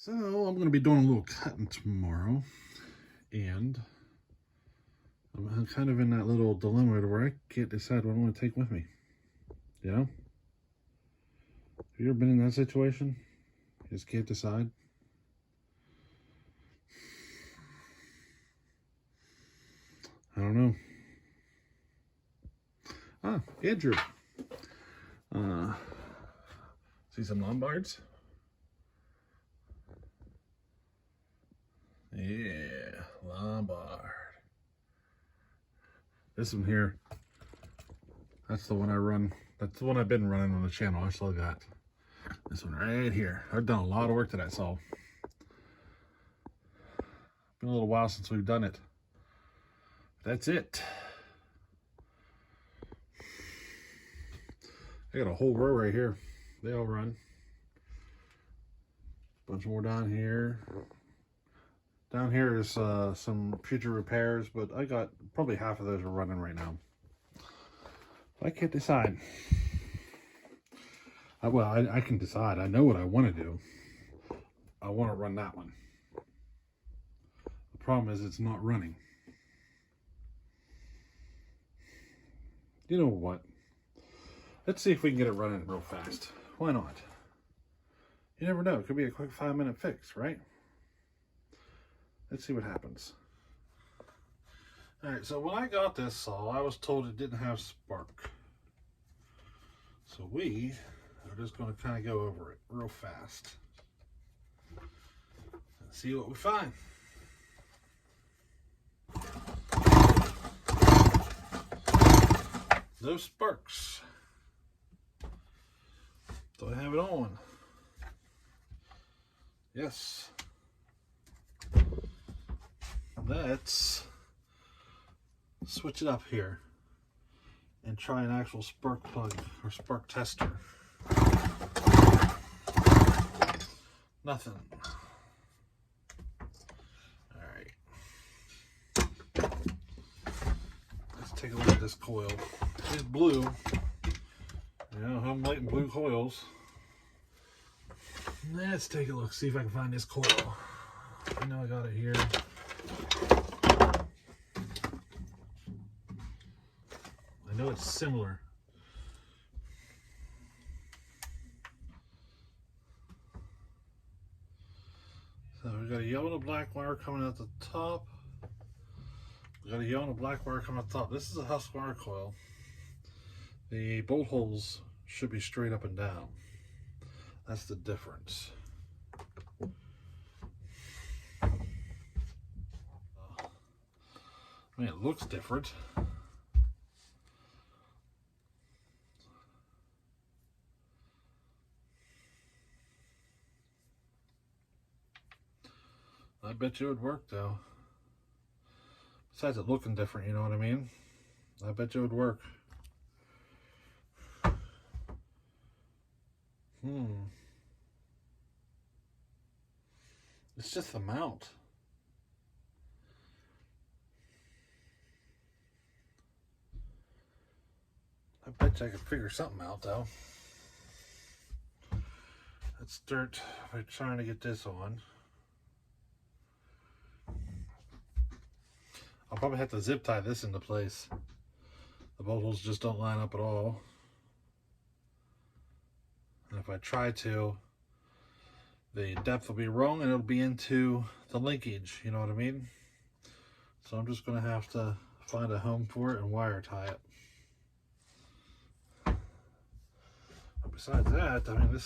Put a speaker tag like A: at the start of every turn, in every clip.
A: So I'm going to be doing a little cutting tomorrow, and I'm kind of in that little dilemma where I can't decide what I want to take with me. You know? Have you ever been in that situation? You just can't decide? I don't know. Ah, Andrew. See some Lombards? Yeah, Lombard. This one here, that's the one I run. That's the one I've been running on the channel. I still got this one right here. I've done a lot of work to that saw. Been a little while since we've done it. That's it. I got a whole row right here. They all run. Bunch more down here. Down here is some future repairs, but I got probably half of those are running right now. I can't decide. I can decide. I know what I want to do. I want to run that one. The problem is it's not running. You know what? Let's see if we can get it running real fast. Why not? You never know. It could be a quick 5-minute fix, right? Let's see what happens. Alright, so when I got this saw, I was told it didn't have spark. So we are just going to kind of go over it real fast and see what we find. No sparks. Do I have it on? Yes. Let's switch it up here and try an actual spark plug or spark tester. Nothing. Alright. Let's take a look at this coil. It's blue. You know, Homelite and blue coils. Let's take a look, see if I can find this coil. I know I got it here. I know it's similar. So we got a yellow and a black wire coming out the top. We got a yellow and a black wire coming out the top. This is a Husqvarna coil. The bolt holes should be straight up and down. That's the difference. I mean, it looks different. I bet you it would work though. Besides it looking different, you know what I mean? I bet you it would work. It's just the mount. I bet you I could figure something out though. Let's start by trying to get this on. I'll probably have to zip tie this into place. The bolt holes just don't line up at all. And if I try to, the depth will be wrong and it'll be into the linkage, you know what I mean? So I'm just gonna have to find a home for it and wire tie it. But besides that, I mean,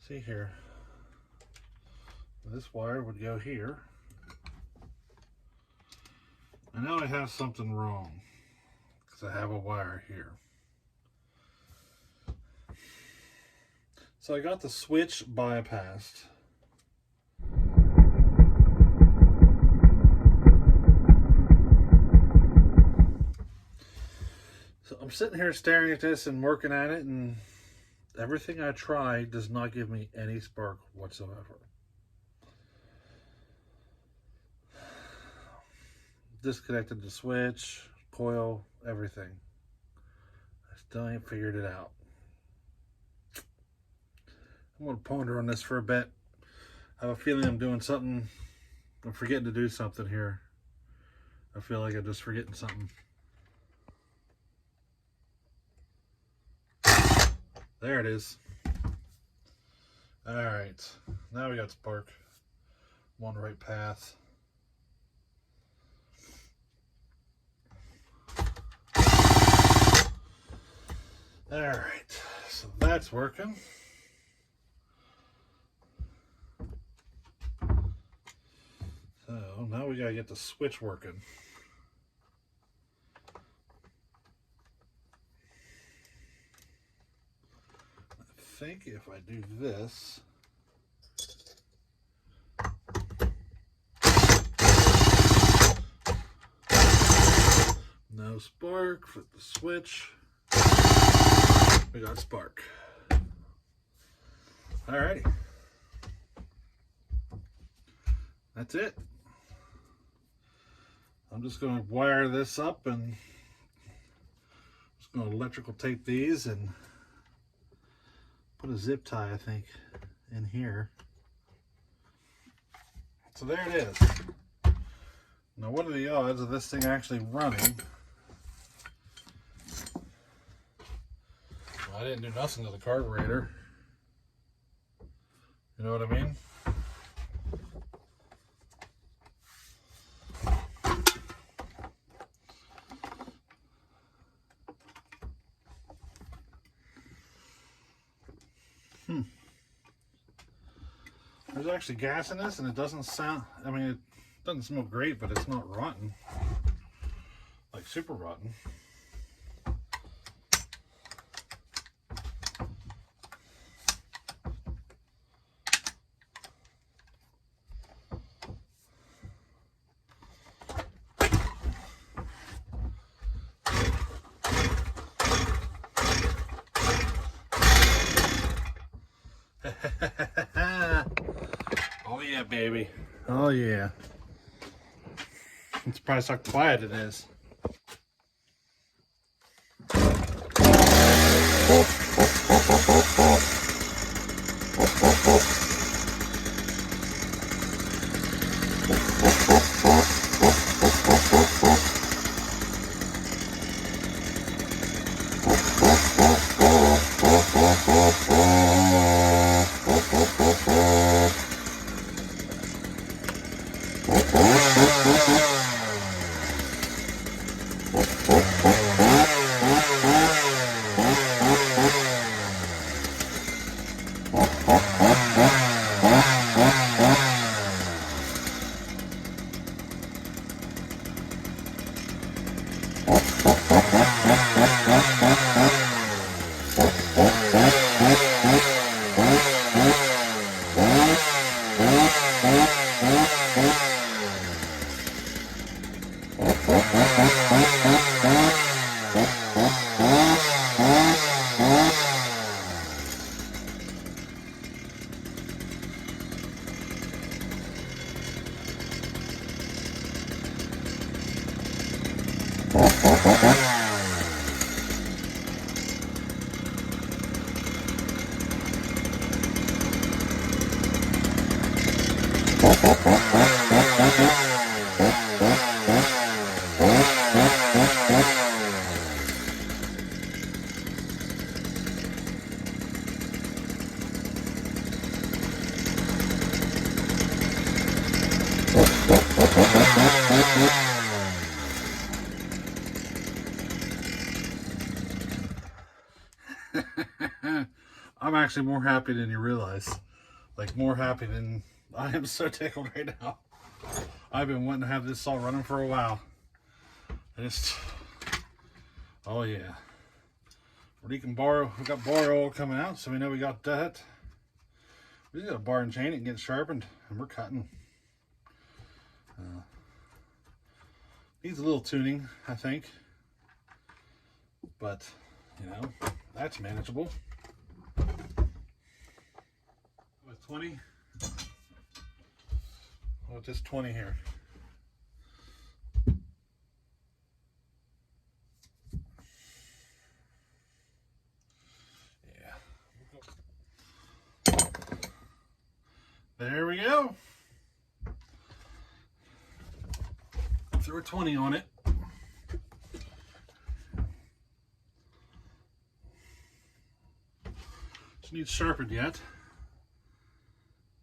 A: see here, this wire would go here. And now I have something wrong because I have a wire here. So I got the switch bypassed. So I'm sitting here staring at this and working at it, and everything I try does not give me any spark whatsoever. Disconnected the switch, coil, everything. I still ain't figured it out. I'm going to ponder on this for a bit. I have a feeling I'm doing something. I'm forgetting to do something here. I feel like I'm just forgetting something. There it is. All right, now we got spark. I'm on the right path. All right, so that's working. So now we gotta get the switch working. I think if I do this, no spark, flip the switch, we got spark. Alrighty, that's it. I'm just going to wire this up and just going to electrical tape these and put a zip tie, I think, in here. So there it is. Now, what are the odds of this thing actually running? Well, I didn't do nothing to the carburetor. You know what I mean? There's actually gas in this, and it doesn't sound, I mean, it doesn't smell great, but it's not rotten. Like super rotten. Oh yeah, baby. Oh yeah. I'm surprised how quiet it is. I'm actually more happy than you realize. Like, more happy than... I am so tickled right now. I've been wanting to have this all running for a while. I just... Oh yeah. We got bar oil coming out, so we know we got that. We just got to bar and chain it and get it sharpened, and we're cutting. Needs a little tuning, I think. But, you know, that's manageable. With 20? With this 20 here. Yeah. 0.20 on it. It needs sharpened yet.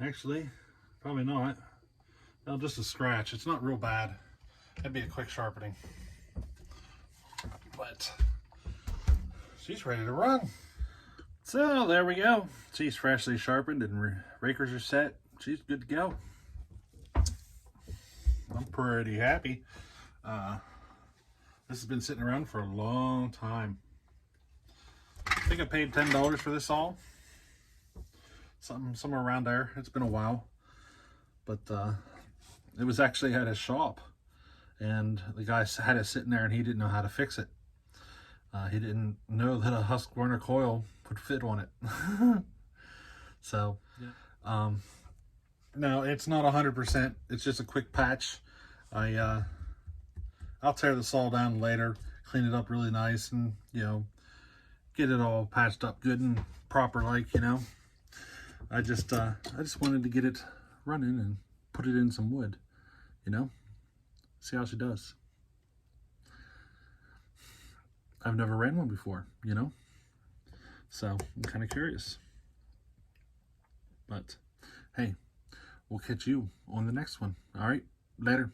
A: Actually, probably not. No, just a scratch. It's not real bad. That'd be a quick sharpening. But she's ready to run. So there we go. She's freshly sharpened and rakers are set. She's good to go. I'm pretty happy. This has been sitting around for a long time. I think I paid $10 for this all. Somewhere around there. It's been a while. But it was actually at his shop. And the guy had it sitting there and he didn't know how to fix it. He didn't know that a Husqvarna coil would fit on it. So, yeah. No, it's not 100%. It's just a quick patch. I'll tear the saw down later, clean it up really nice, and get it all patched up good and proper, like I just wanted to get it running and put it in some wood, see how she does. I've never ran one before, so I'm kind of curious. But hey, we'll catch you on the next one. All right, later.